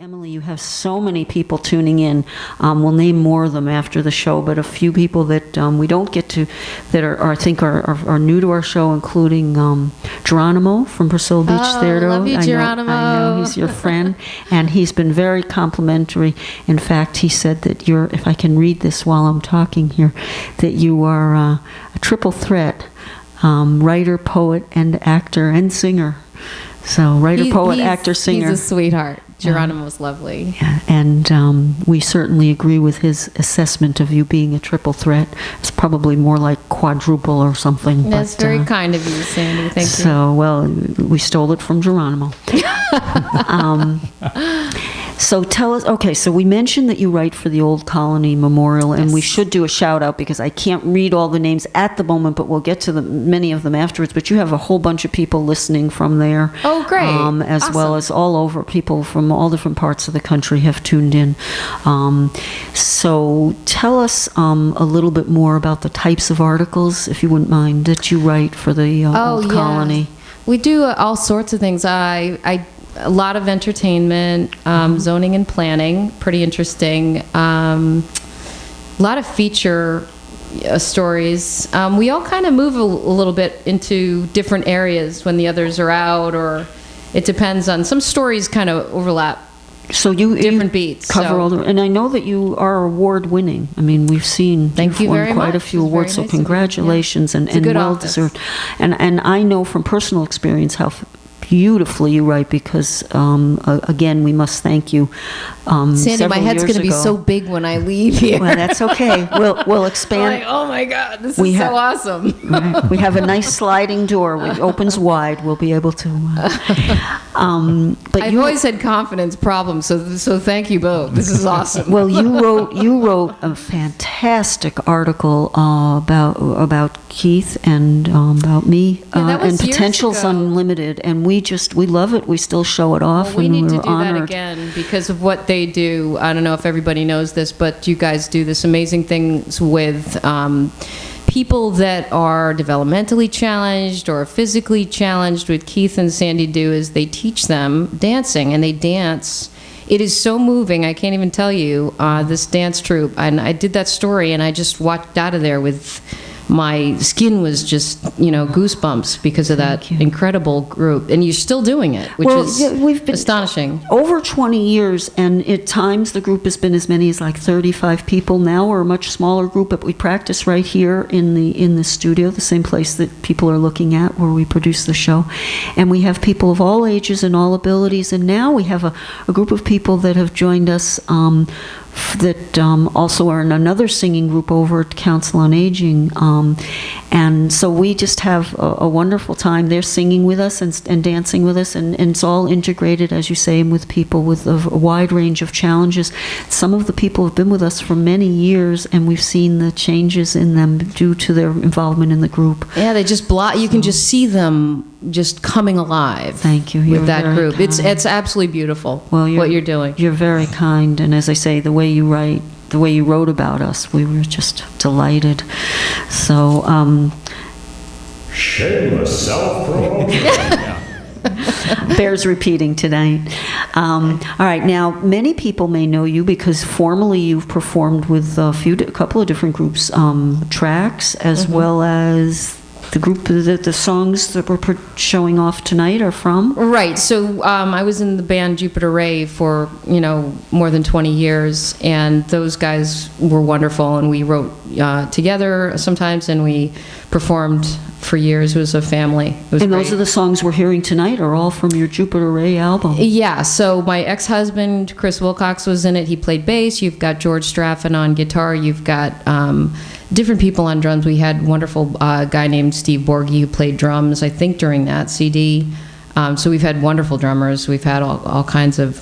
Emily, you have so many people tuning in. We'll name more of them after the show, but a few people that we don't get to, that I think are new to our show, including Geronimo from Priscilla Beach Theater. Love you, Geronimo. I know he's your friend, and he's been very complimentary. In fact, he said that if I can read this while I'm talking here, that you are a triple threat, writer, poet, and actor, and singer. So writer, poet, actor, singer. He's a sweetheart. Geronimo's lovely. Yeah, and we certainly agree with his assessment of you being a triple threat. It's probably more like quadruple or something. That's very kind of you, Sandy. Thank you. So, well, we stole it from Geronimo. So tell us, okay, so we mentioned that you write for the Old Colony Memorial, and we should do a shout out because I can't read all the names at the moment, but we'll get to many of them afterwards. But you have a whole bunch of people listening from there. Oh, great. As Awesome. well as all over. People from all different parts of the country have tuned in. So tell us a little bit more about the types of articles, if you wouldn't mind, that you write for the Old Colony. We do all sorts of things. A lot of entertainment, zoning and planning, pretty interesting. A lot of feature stories. We all kind of move a little bit into different areas when the others are out, or it depends on, some stories kind of overlap. So different beats. Cover all the, and I know that you are award winning. I mean, we've seen you've won quite a few awards, so congratulations, and well deserved. And I know from personal experience how beautifully you write, because again, we must thank you. Sandy, my head's going to be so big when I leave here. Well, that's okay. We'll expand. Oh my God, this is so awesome. Right. We have a nice sliding door which opens wide. We'll be able to. But I've always had confidence problems, so thank you both. This is awesome. Well, you wrote a fantastic article about Keith and about me, and Potentials Unlimited, and we love it. We still show it off. Well, we need to do honored. that again because of what they do. I don't know if everybody knows this, but you guys do this amazing things with people that are developmentally challenged or physically challenged. What Keith and Sandy do is they teach them dancing, and they dance. It is so moving. I can't even tell you, this dance troupe. And I did that story, and I just walked out of there with my skin was just, goosebumps because of that incredible group. And you're still doing it, which is we've been astonishing. Over 20 years, and at times the group has been as many as like 35 people. Now we're a much smaller group, but we practice right here in the studio, the same place that people are looking at where we produce the show. And we have people of all ages and all abilities. And now we have a group of people that have joined us that also are in another singing group over at Council on Aging, and so we just have a wonderful time. They're singing with us and dancing with us, and it's all integrated, as you say, with people with a wide range of challenges. Some of the people have been with us for many years, and we've seen the changes in them due to their involvement in the group. Yeah, they just you can just see them just coming alive. Thank you. With that group. Kind. It's absolutely beautiful. Well, what you're doing. You're very kind, and as I say, the way you write, the way you wrote about us, we were just delighted. So, shameless self-promotion. Bears repeating tonight. All right, now many people may know you because formerly you've performed with a couple of different groups, Tracks, as well as the group that the songs that we're showing off tonight are from. Right. So I was in the band Jupiter Ray for more than 20 years, and those guys were wonderful, and we wrote together sometimes, and we performed for years. It was a family. It was and great. Those are the songs we're hearing tonight are all from your Jupiter Ray album. Yeah. So my ex-husband Chris Wilcox was in it. He played bass. You've got George Straffen on guitar. You've got different people on drums. We had a wonderful guy named Steve Borghi who played drums, I think, during that CD. So we've had wonderful drummers. We've had all kinds of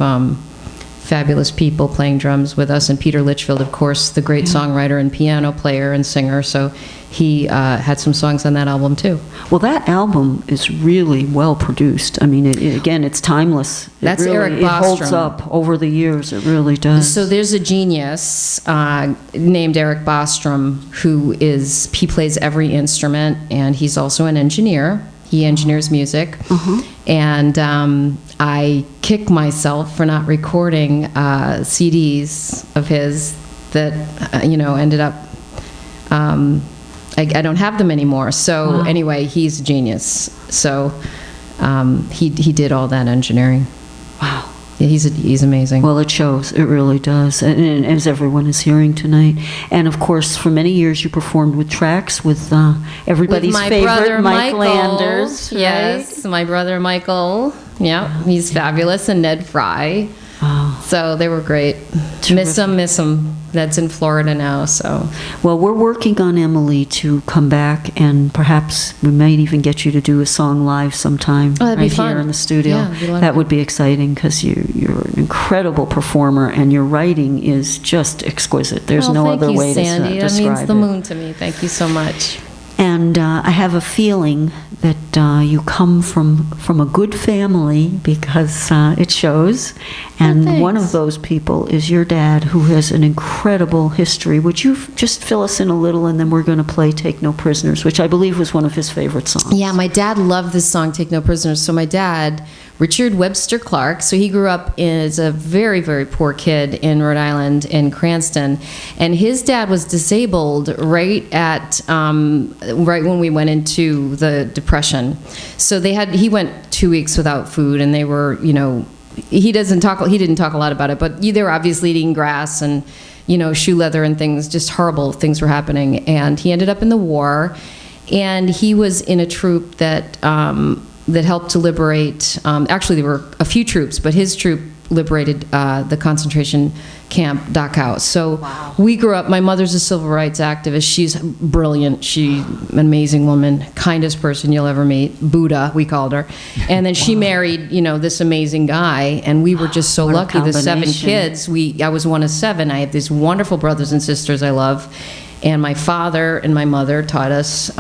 fabulous people playing drums with us. And Peter Litchfield, of course, the great songwriter and piano player and singer. So he had some songs on that album, too. Well, that album is really well produced. I mean, again, it's timeless. That's Eric Bostrom. It holds up over the years. It really does. So there's a genius named Eric Bostrom he plays every instrument, and he's also an engineer. He engineers music. And I kick myself for not recording CDs of his that, ended up, I don't have them anymore. So anyway, he's a genius. So he did all that engineering. Wow. Yeah, he's amazing. Well, it shows. It really does. And as everyone is hearing tonight. And of course, for many years you performed with tracks with everybody's With my favorite, brother Mike Michael. Landers. Right? Yes, my brother Michael. Yeah, he's fabulous. And Ned Fry. Wow. So they were great. Miss him. That's in Florida now, so. Well, we're working on Emily to come back, and perhaps we might even get you to do a song live sometime that'd be right fun. here in the studio. Yeah, that'd be that would be exciting because you're an incredible performer, and your writing is just exquisite. There's no other way Sandy. to That describe means the it. moon to me. Thank you so much. And I have a feeling that you come from a good family because it shows. And thanks. one of those people is your dad, who has an incredible history. Would you just fill us in a little, and then we're going to play Take No Prisoners, which I believe was one of his favorite songs. Yeah, my dad loved this song, Take No Prisoners. So my dad, Richard Webster Clark, so he grew up as a very, very poor kid in Rhode Island, in Cranston. And his dad was disabled right when we went into the Depression. So he went 2 weeks without food, and they were, he didn't talk a lot about it, but they were obviously eating grass and, shoe leather and things, just horrible things were happening. And he ended up in the war, and he was in a troop that helped to liberate, actually there were a few troops, but his troop liberated the concentration camp Dachau. So we grew up, my mother's a civil rights activist. She's brilliant. She's an amazing woman, kindest person you'll ever meet. Buddha, we called her. And then she married, this amazing guy, and we were just so What a lucky. The 7 combination. kids, I was one of 7. I have these wonderful brothers and sisters I love. And my father and my mother taught us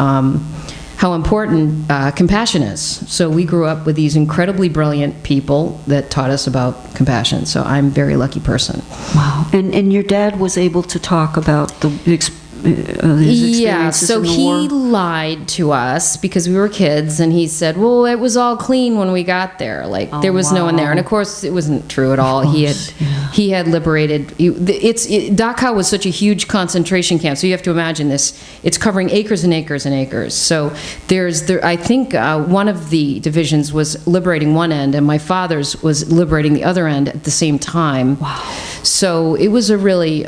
how important compassion is. So we grew up with these incredibly brilliant people that taught us about compassion. So I'm a very lucky person. Wow. And your dad was able to talk about his experiences Yeah, so in the he war? lied to us because we were kids, and he said, well, it was all clean when we got there. Like, there was no one there. And of course, it wasn't true at all. He had liberated. Dachau was such a huge concentration camp, so you have to imagine this. It's covering acres and acres and acres. So I think one of the divisions was liberating one end, and my father's was liberating the other end at the same time. Wow. So it was a really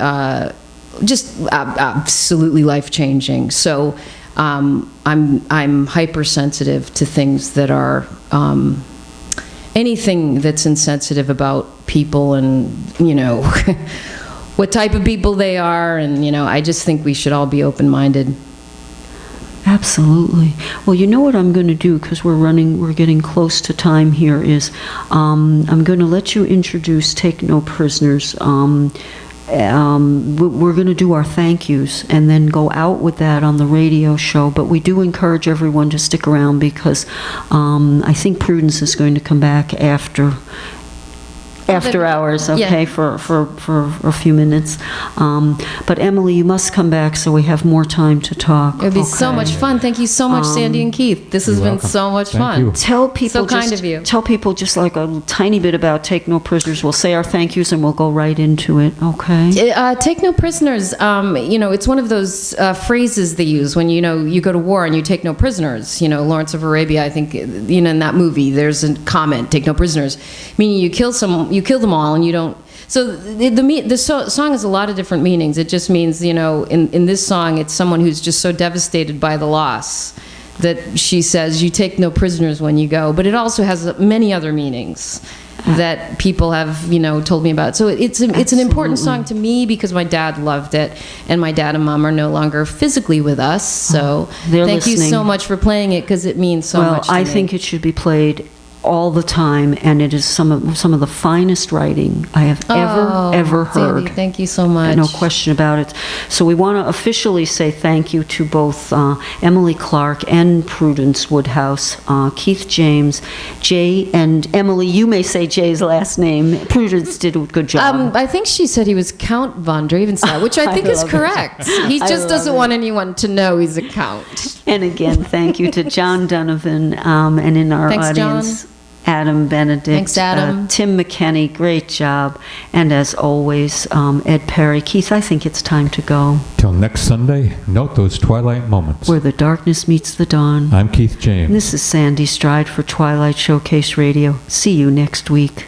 just absolutely life-changing. So I'm hypersensitive to things that are anything that's insensitive about people, and what type of people they are, and I just think we should all be open-minded. Absolutely. Well, you know what I'm going to do, because we're getting close to time here, is I'm going to let you introduce Take No Prisoners. We're going to do our thank yous and then go out with that on the radio show, but we do encourage everyone to stick around because I think Prudence is going to come back after hours, okay, Yeah. for a few minutes. But Emily, you must come back so we have more time to talk. It would be so okay? much fun. Thank you so much, Sandy and Keith. This has You're been welcome. so much Thank fun. you. Tell people So kind of you. Tell people just like a tiny bit about Take No Prisoners. We'll say our thank yous and we'll go right into it, okay? Take no prisoners. It's one of those phrases they use when you go to war and you take no prisoners. Lawrence of Arabia. I think in that movie there's a comment: "Take no prisoners," meaning you kill them all, and you don't. So the song has a lot of different meanings. It just means in this song it's someone who's just so devastated by the loss that she says you take no prisoners when you go. But it also has many other meanings that people have told me about. So it's an important song to me because my dad loved it, and my dad and mom are no longer physically with us. So They're thank you listening. so much for playing it because it means so much to Well, I me. think it should be played all the time, and it is some of the finest writing I have ever heard. Sandy, thank you so much. No question about it. So we want to officially say thank you to both Emily Clark and Prudence Woodhouse, Keith James, Jay, and Emily, you may say Jay's last name. Prudence did a good job. I think she said he was Count von Dravenstein, which I think is love it. correct. He I just love doesn't it. want anyone to know he's a count. And again, thank you to John Donovan, and in our Thanks, John. audience, Adam Benedict. Thanks, Adam. Tim McKenney, great job. And as always, Ed Perry. Keith, I think it's time to go. Till next Sunday, note those twilight moments. Where the darkness meets the dawn. I'm Keith James. This is Sandy Stride for Twilight Showcase Radio. See you next week.